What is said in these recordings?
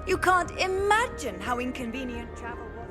You can't imagine how inconvenient travel was.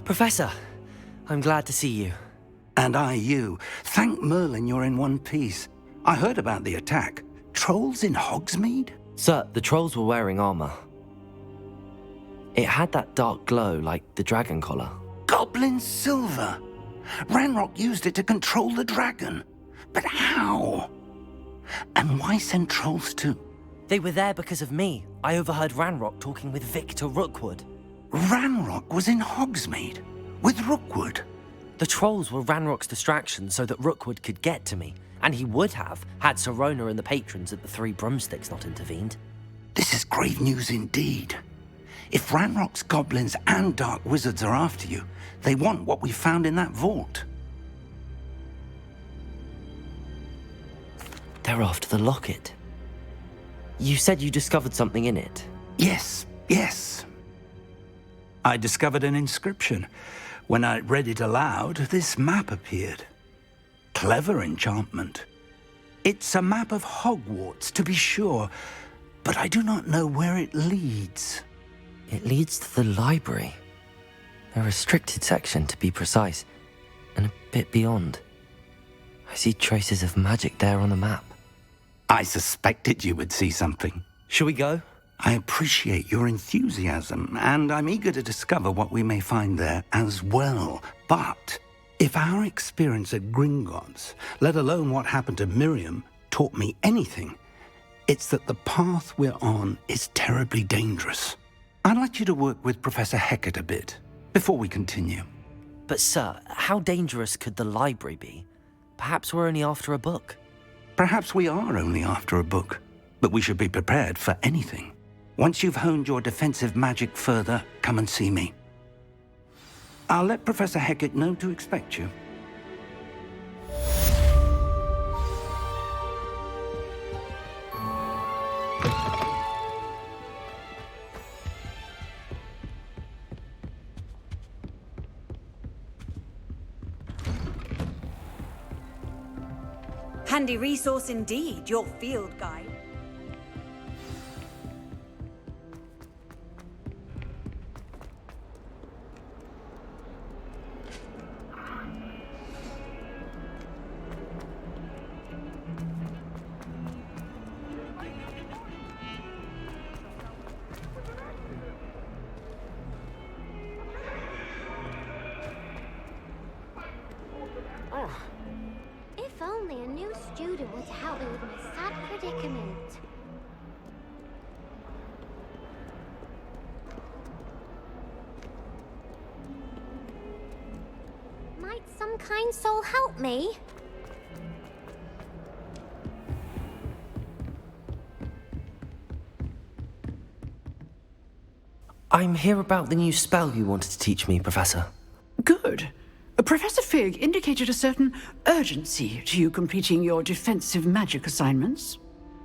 Professor, I'm glad to see you. And I you. Thank Merlin you're in one piece. I heard about the attack. Trolls in Hogsmeade? Sir, the trolls were wearing armor. It had that dark glow like the dragon collar. Goblin silver! Ranrock used it to control the dragon. But how? And why send trolls too? They were there because of me. I overheard Ranrock talking with Victor Rookwood. Ranrock was in Hogsmeade? With Rookwood? The trolls were Ranrock's distraction so that Rookwood could get to me. And he would have, had Sirona and the patrons at the Three Broomsticks not intervened. This is grave news indeed. If Ranrock's goblins and dark wizards are after you, they want what we found in that vault. They're after the locket. You said you discovered something in it. Yes. I discovered an inscription. When I read it aloud, this map appeared. Clever enchantment. It's a map of Hogwarts, to be sure, but I do not know where it leads. It leads to the library. A restricted section, to be precise, and a bit beyond. I see traces of magic there on the map. I suspected you would see something. Shall we go? I appreciate your enthusiasm, and I'm eager to discover what we may find there as well. But if our experience at Gringotts, let alone what happened to Miriam, taught me anything, it's that the path we're on is terribly dangerous. I'd like you to work with Professor Hecat a bit before we continue. But sir, how dangerous could the library be? Perhaps we're only after a book. Perhaps we are only after a book, but we should be prepared for anything. Once you've honed your defensive magic further, come and see me. I'll let Professor Hecat know to expect you. Handy resource indeed, your field guide. If only a new student were to help me with my sad predicament. Might some kind soul help me? I'm here about the new spell you wanted to teach me, Professor. Good. Professor Fig indicated a certain urgency to you completing your defensive magic assignments.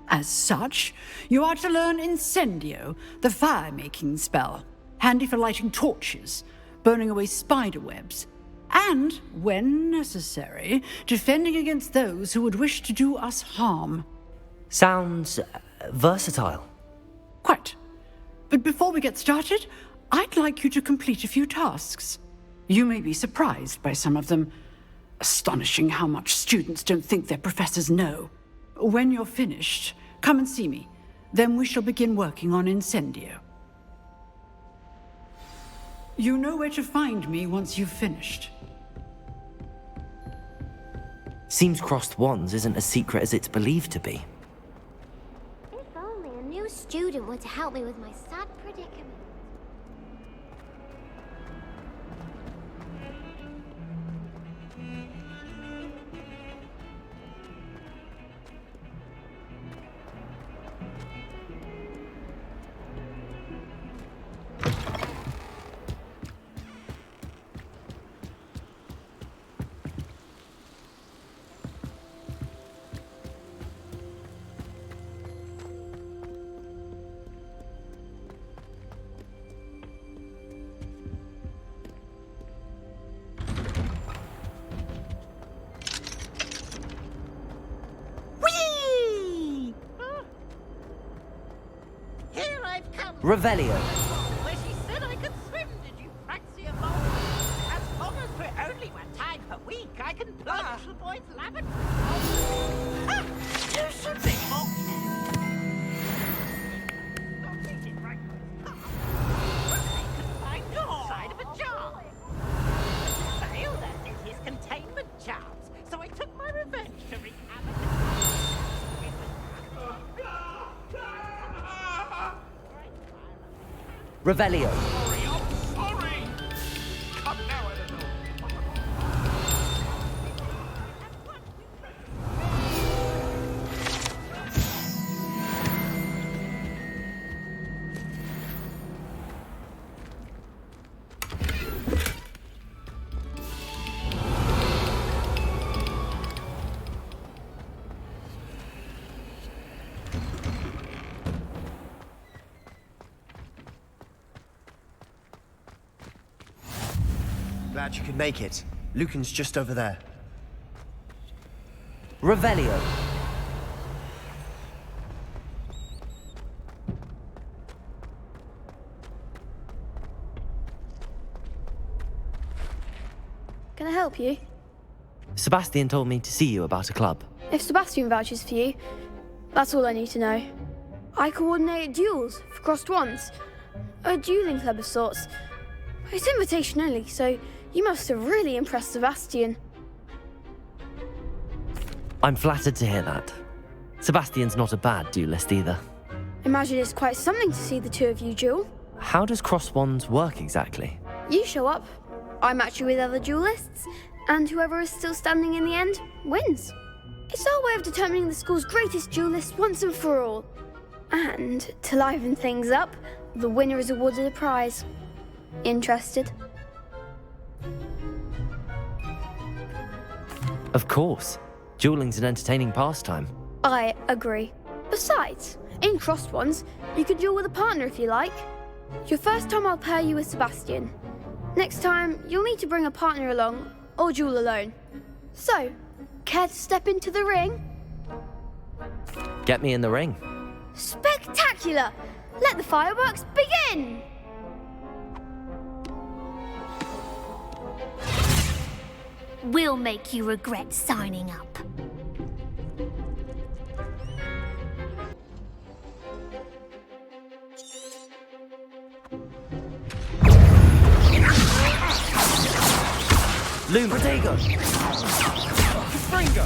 As such, you are to learn Incendio, the fire-making spell, handy for lighting torches, burning away spider webs, and, when necessary, defending against those who would wish to do us harm. Sounds versatile. Quite. But before we get started, I'd like you to complete a few tasks. You may be surprised by some of them. Astonishing how much students don't think their professors know. When you're finished, come and see me. Then we shall begin working on Incendio. You know where to find me once you've finished. Seems crossed wands isn't as secret as it's believed to be. If only a new student were to help me with my sad predicament. Revelio. Where she said I could swim, did you praxia mole? As long as we're only one time per week, I can plunge the boys' lavatory. Ah, you should be more Don't think it right with this car. I can find the side of a jar. Failed at his containment charms, so I took my revenge to wreak havoc. Revelio. Sorry, I'm sorry! Come now, Eleanor. Glad you could make it. Lucan's just over there. Revelio. Can I help you? Sebastian told me to see you about a club. If Sebastian vouches for you, that's all I need to know. I coordinate duels for crossed wands. A dueling club of sorts. It's invitation only, so you must have really impressed Sebastian. I'm flattered to hear that. Sebastian's not a bad duelist either. Imagine it's quite something to see the two of you duel. How does cross wands work exactly? You show up, I match you with other duelists, and whoever is still standing in the end wins. It's our way of determining the school's greatest duelist once and for all. And to liven things up, the winner is awarded a prize. Interested? Of course. Dueling's an entertaining pastime. I agree. Besides, in crossed ones, you can duel with a partner if you like. Your first time I'll pair you with Sebastian. Next time, you'll need to bring a partner along, or duel alone. So, care to step into the ring? Get me in the ring. Spectacular! Let the fireworks begin! We'll make you regret signing up. Lumos. Protego. Fringo.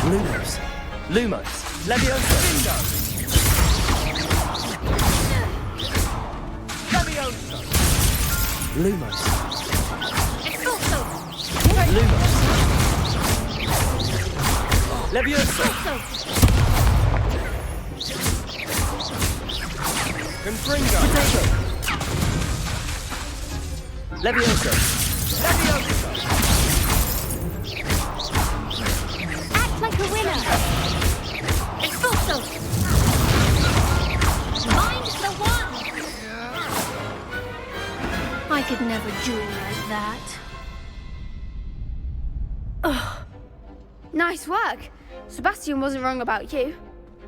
Lumos. Lumos. Leviosa. Bingo. Leviosa. Lumos. Expulso! Lumos. Leviosa. Confringo. Protego. Leviosa. Leviosa. Act like a winner! Expulso! Mind the one! I could never duel like that. Nice work. Sebastian wasn't wrong about you.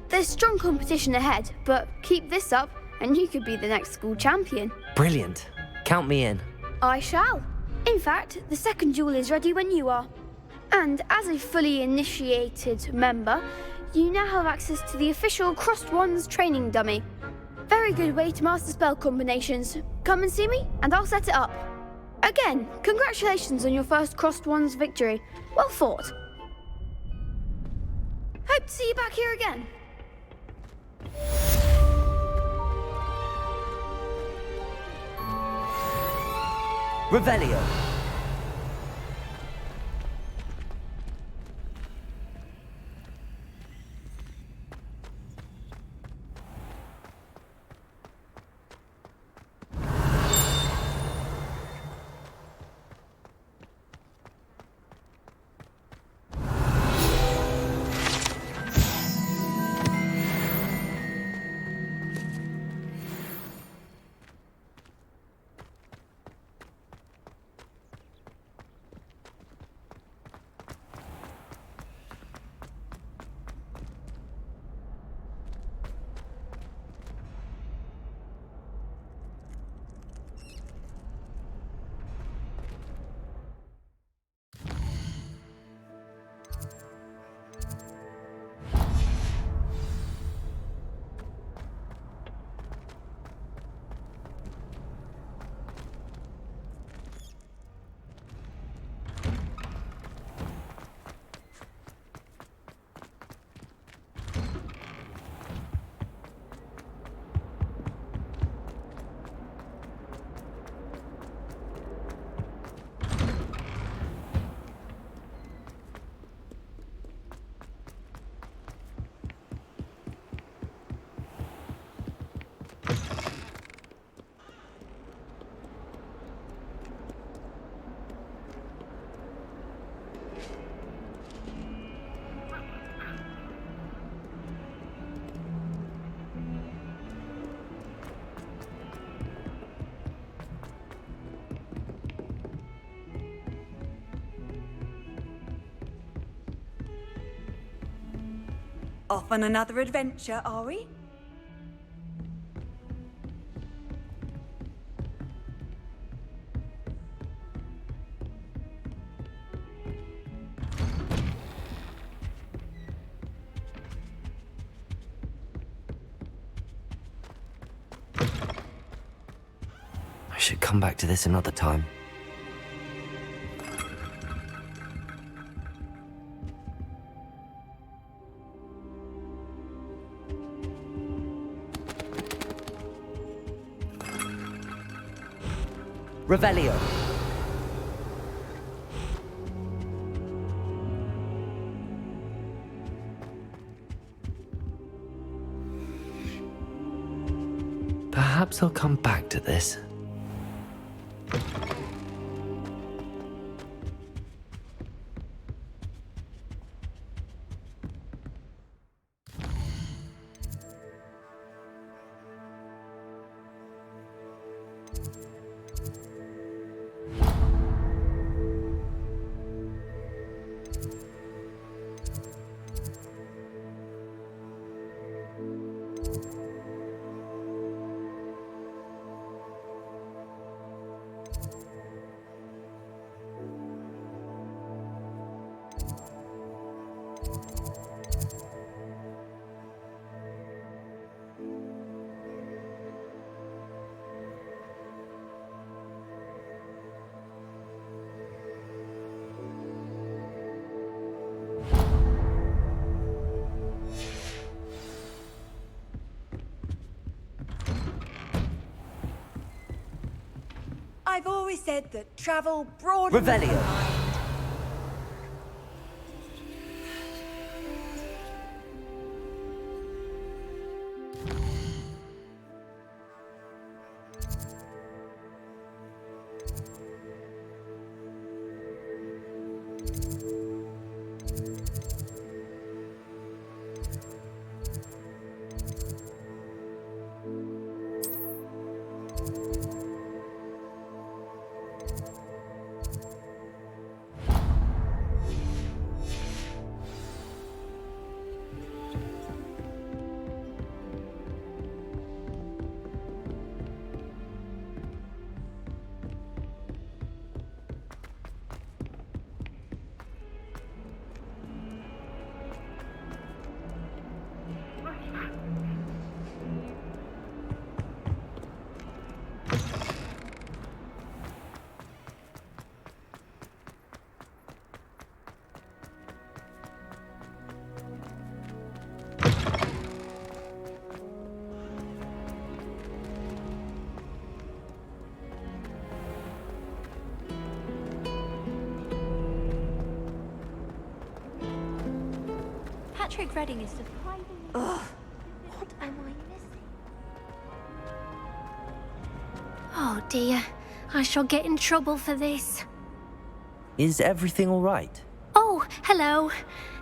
There's strong competition ahead, but keep this up and you could be the next school champion. Brilliant. Count me in. I shall. In fact, the second duel is ready when you are. And as a fully initiated member, you now have access to the official Crossed Wands training dummy. Very good way to master spell combinations. Come and see me, and I'll set it up. Again, congratulations on your first Crossed Wands victory. Well fought. Hope to see you back here again. Revelio. Off on another adventure, are we? I should come back to this another time. Revelio. Perhaps I'll come back to this. always said that travel broadens Revelio. the mind. Patrick Redding is surprisingly... Ugh. What am I missing? Oh dear, I shall get in trouble for this. Is everything all right? Oh, hello.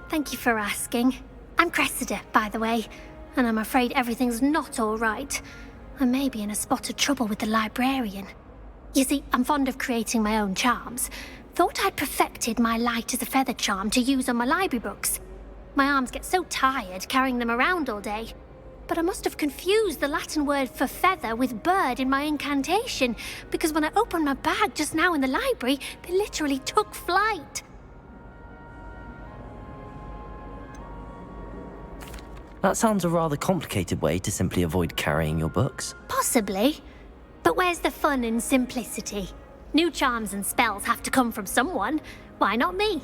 Thank you for asking. I'm Cressida, by the way, and I'm afraid everything's not all right. I may be in a spot of trouble with the librarian. You see, I'm fond of creating my own charms. Thought I'd perfected my light as a feather charm to use on my library books. My arms get so tired carrying them around all day. But I must have confused the Latin word for feather with bird in my incantation, because when I opened my bag just now in the library, they literally took flight. That sounds a rather complicated way to simply avoid carrying your books. Possibly. But where's the fun in simplicity? New charms and spells have to come from someone. Why not me?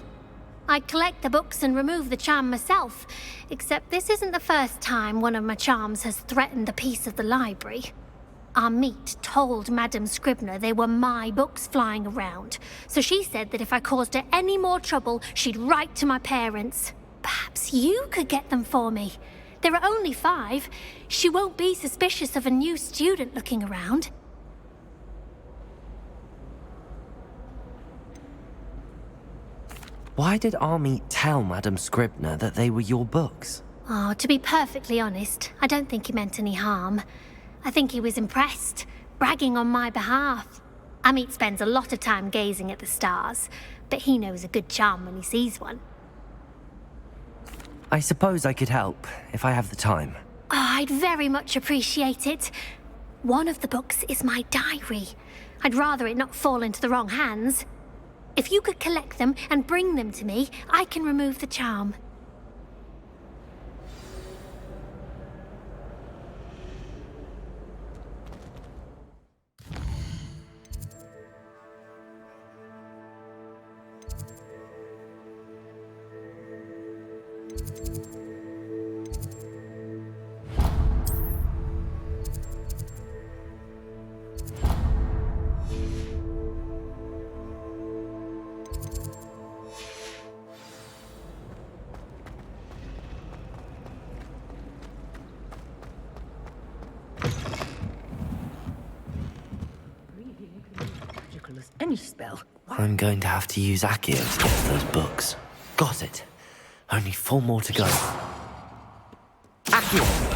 I'd collect the books and remove the charm myself, except this isn't the first time one of my charms has threatened a piece of the library. Our meet told Madame Scribner they were my books flying around, so she said that if I caused her any more trouble, she'd write to my parents. Perhaps you could get them for me. There are only 5. She won't be suspicious of a new student looking around. Why did Army tell Madame Scribner that they were your books? Oh, to be perfectly honest, I don't think he meant any harm. I think he was impressed, bragging on my behalf. Amit spends a lot of time gazing at the stars, but he knows a good charm when he sees one. I suppose I could help, if I have the time. Oh, I'd very much appreciate it. One of the books is my diary. I'd rather it not fall into the wrong hands. If you could collect them and bring them to me, I can remove the charm. Any spell. I'm going to have to use Accio to get to those books. Got it. Only 4 more to go. Accio!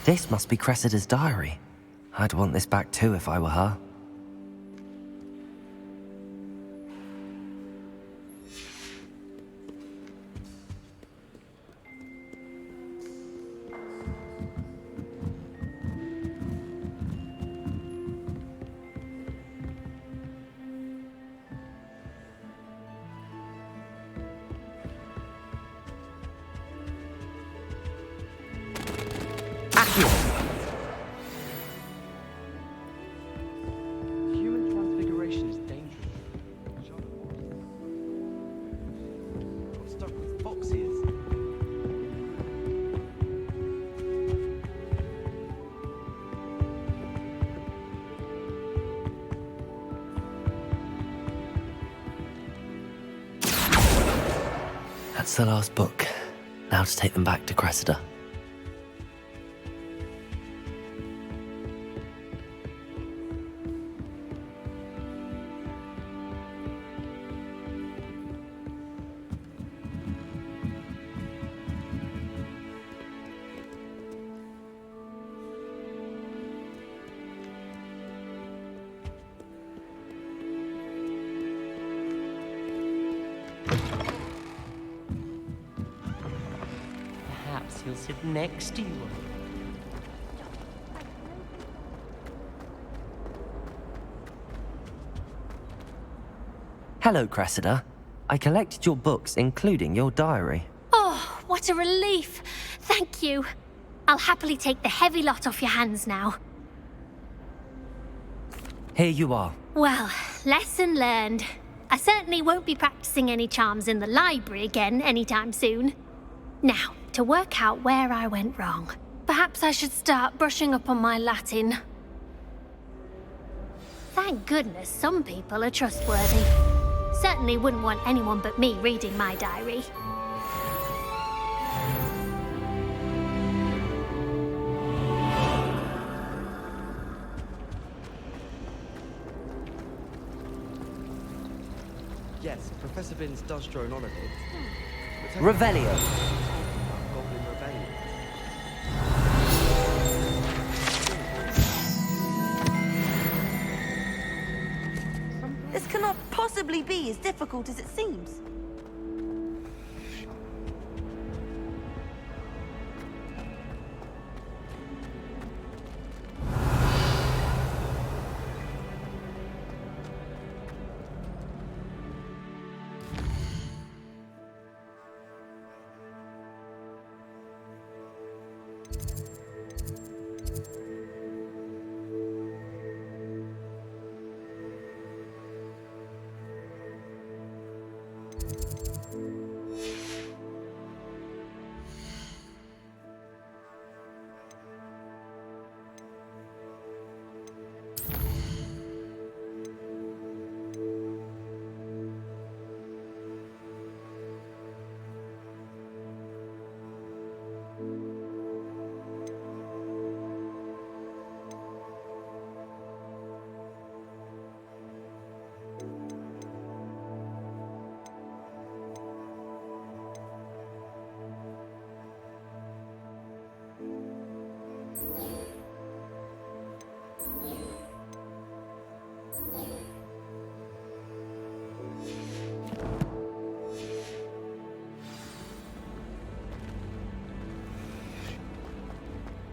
This must be Cressida's diary. I'd want this back too if I were her. Human transfiguration is dangerous. Got stuck with fox ears. That's the last book. Now to take them back to Cressida. Perhaps he'll sit next to you. Hello, Cressida. I collected your books, including your diary. Oh, what a relief. Thank you. I'll happily take the heavy lot off your hands now. Here you are. Well, lesson learned. I certainly won't be practicing any charms in the library again anytime soon. Now, to work out where I went wrong. Perhaps I should start brushing up on my Latin. Thank goodness some people are trustworthy. Certainly wouldn't want anyone but me reading my diary. Yes, Professor Binns does drone on a bit. Revelio. Goblin Rebellion. This cannot possibly be as difficult as it seems.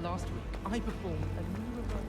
Last week, I performed a new revival.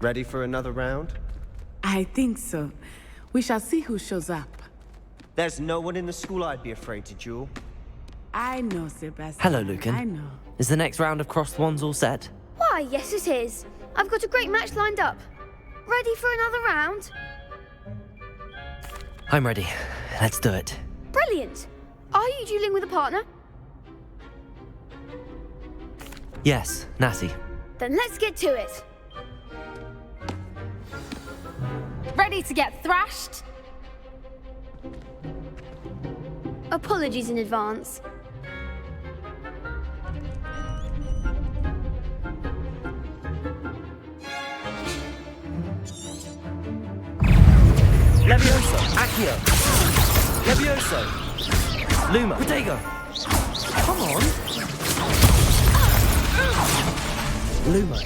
Ready for another round? I think so. We shall see who shows up. There's no one in the school I'd be afraid to duel. I know, Sebastian. Hello, Lucan. I know. Is the next round of crossed wands all set? Why, yes it is. I've got a great match lined up. Ready for another round? I'm ready. Let's do it. Brilliant. Are you dueling with a partner? Yes, Natty. Then let's get to it. Ready to get thrashed? Apologies in advance. Levioso! Accio! Levioso! Luma! Protego! Come on! Lumos!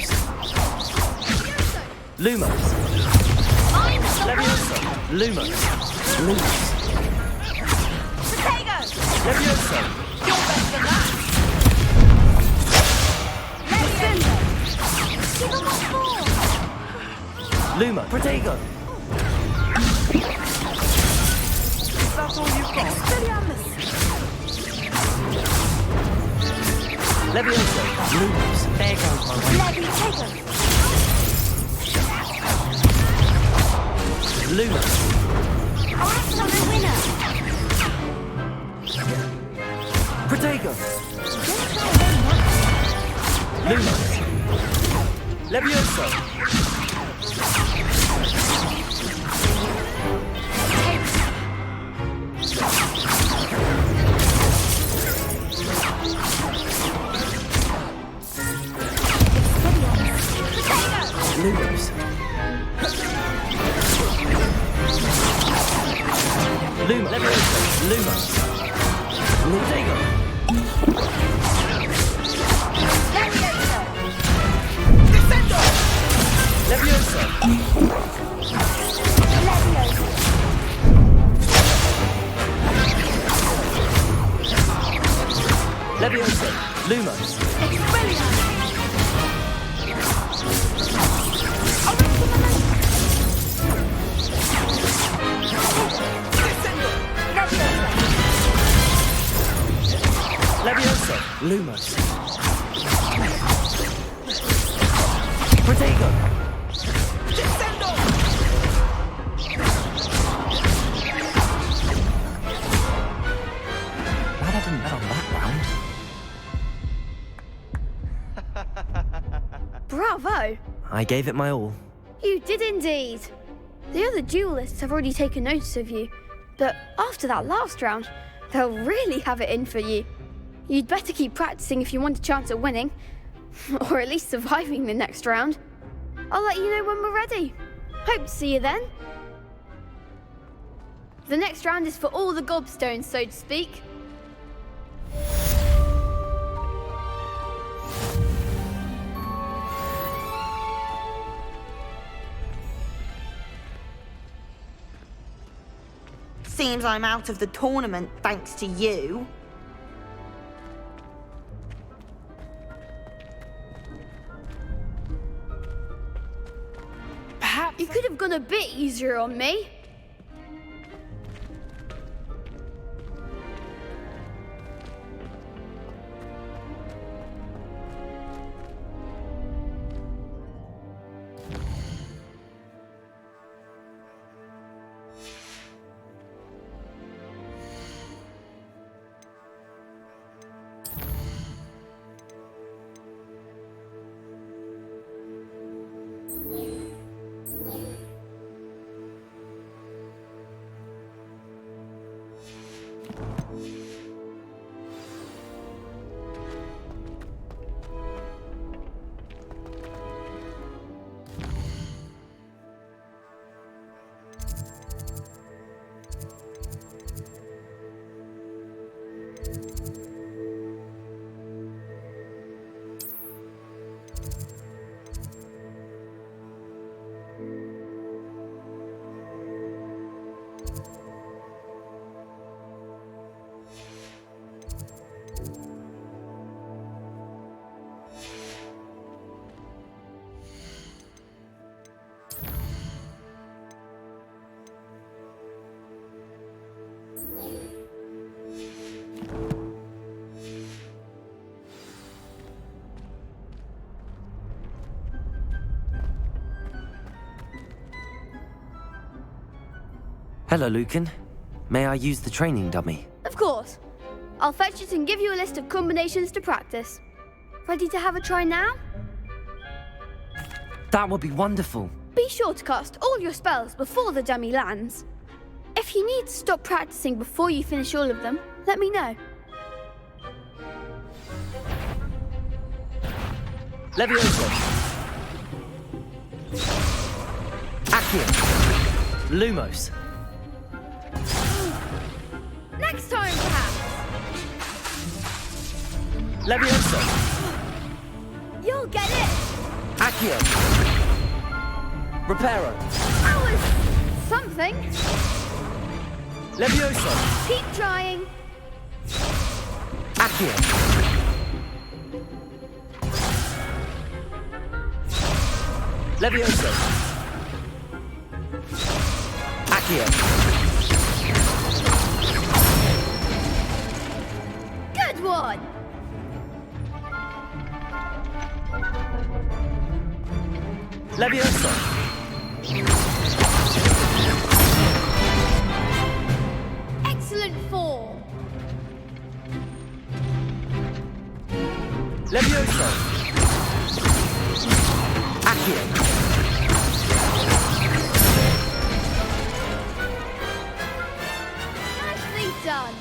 Lumos! Levioso! Lumos! Lumos! Protego! Levioso! You're better than that! Levioso! Give him a ball! Luma! Protego! That's all you've got. Expelliarmus! Levioso! Lumos! There goes my way. Levitago! Luma! Act on a winner! Protego! Luma! Levioso! Lumos! Luma! Levioso! Luma! Protego! Levioso! Levioso! Lumos! Levioso! Lumos! Protego! Glad I didn't bet on that round. Bravo! I gave it my all. You did indeed. The other duelists have already taken notice of you, but after that last round, they'll really have it in for you. You'd better keep practicing if you want a chance at winning, or at least surviving the next round. I'll let you know when we're ready. Hope to see you then. The next round is for all the gobstones, so to speak. Seems I'm out of the tournament thanks to you. Perhaps you could have gone a bit easier on me. Hello, Lucan. May I use the training dummy? Of course. I'll fetch it and give you a list of combinations to practice. Ready to have a try now? That would be wonderful. Be sure to cast all your spells before the dummy lands. If you need to stop practicing before you finish all of them, let me know. Levioso. Accio. Lumos. Next time, perhaps. Levioso. You'll get it. Accio. Reparo. That was something. Levioso. Keep trying. Accio. Levioso. Accio. Good one. Levioso. Excellent form. Levioso. Accio. Nicely done.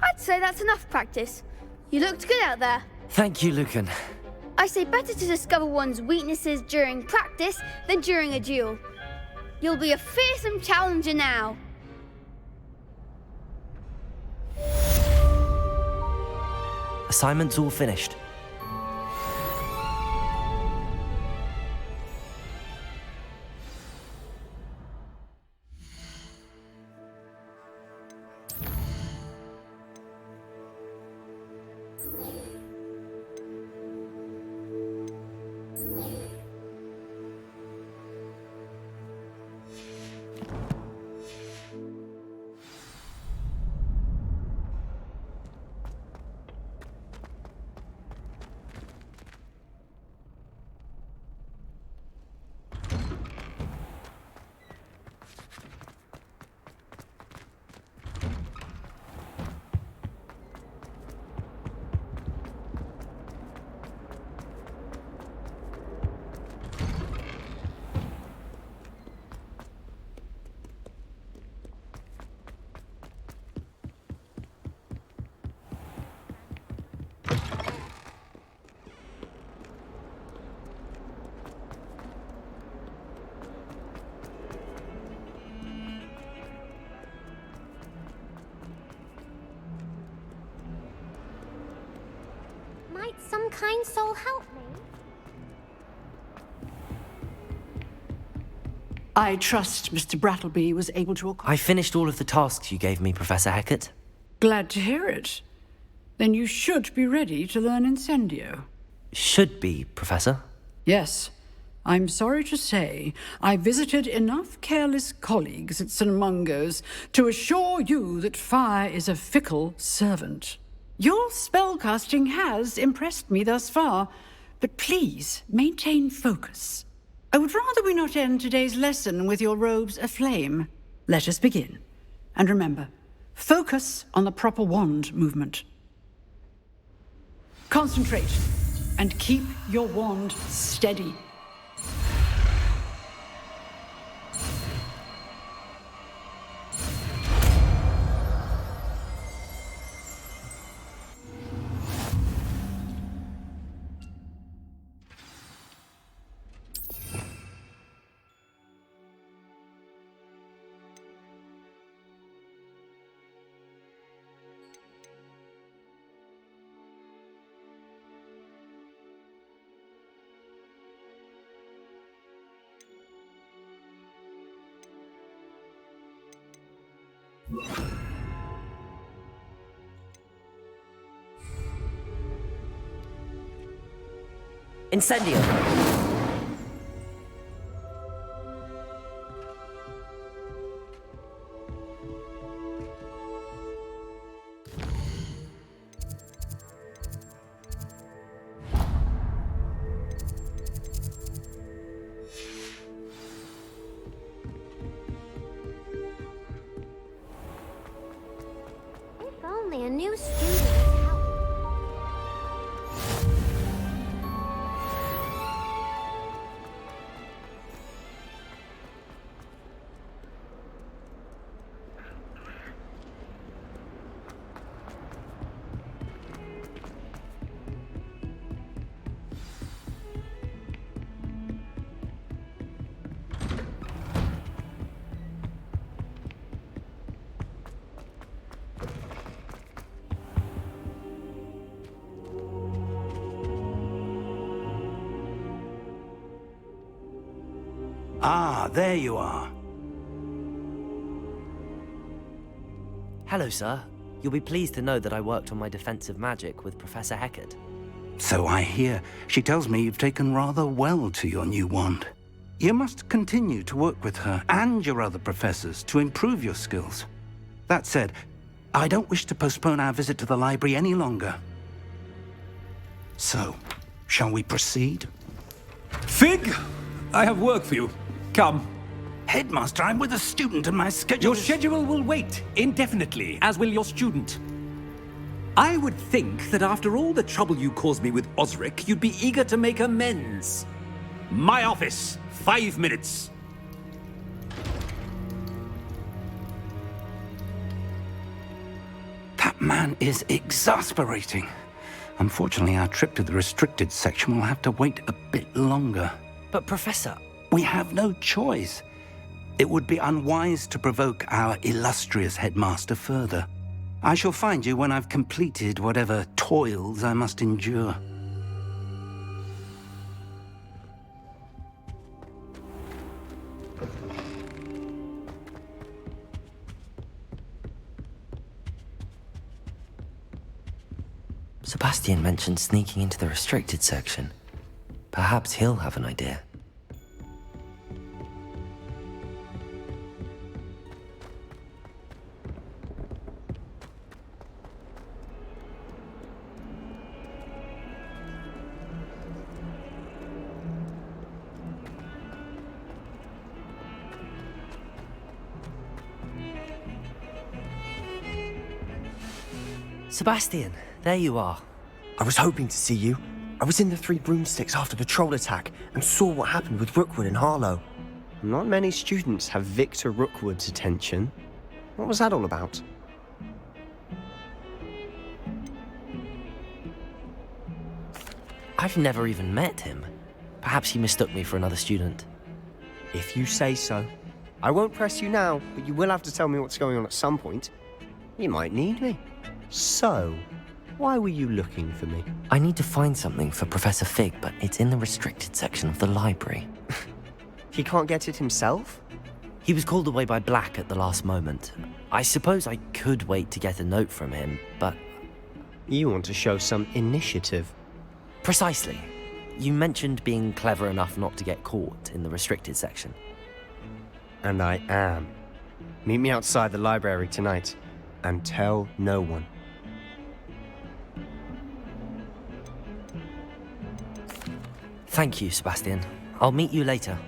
I'd say that's enough practice. You looked good out there. Thank you, Lucan. I say better to discover one's weaknesses during practice than during a duel. You'll be a fearsome challenger now. Assignment's all finished. Might some kind soul help me? I trust Mr. Brattleby was able to... I finished all of the tasks you gave me, Professor Hecat. Glad to hear it. Then you should be ready to learn Incendio. Should be, Professor. Yes. I'm sorry to say, I visited enough careless colleagues at St. Mungo's to assure you that fire is a fickle servant. Your spellcasting has impressed me thus far, but please maintain focus. I would rather we not end today's lesson with your robes aflame. Let us begin. And remember, focus on the proper wand movement. Concentrate, and keep your wand steady. Incendio. If only a new student would help. Ah, there you are. Hello, sir. You'll be pleased to know that I worked on my defensive magic with Professor Heckard. So I hear. She tells me you've taken rather well to your new wand. You must continue to work with her and your other professors to improve your skills. That said, I don't wish to postpone our visit to the library any longer. So, shall we proceed? Fig, I have work for you. Come. Headmaster, I'm with a student and my schedule Your schedule will wait indefinitely, as will your student. I would think that after all the trouble you caused me with Osric, you'd be eager to make amends. My office, 5 minutes. That man is exasperating. Unfortunately, our trip to the restricted section will have to wait a bit longer. But Professor... We have no choice. It would be unwise to provoke our illustrious headmaster further. I shall find you when I've completed whatever toils I must endure. Sebastian mentioned sneaking into the restricted section. Perhaps he'll have an idea. Sebastian, there you are. I was hoping to see you. I was in the Three Broomsticks after the troll attack and saw what happened with Rookwood and Harlow. Not many students have Victor Rookwood's attention. What was that all about? I've never even met him. Perhaps he mistook me for another student. If you say so. I won't press you now, but you will have to tell me what's going on at some point. You might need me. So, why were you looking for me? I need to find something for Professor Fig, but it's in the restricted section of the library. He can't get it himself? He was called away by Black at the last moment. I suppose I could wait to get a note from him, but... You want to show some initiative. Precisely. You mentioned being clever enough not to get caught in the restricted section. And I am. Meet me outside the library tonight, and tell no one. Thank you, Sebastian. I'll meet you later.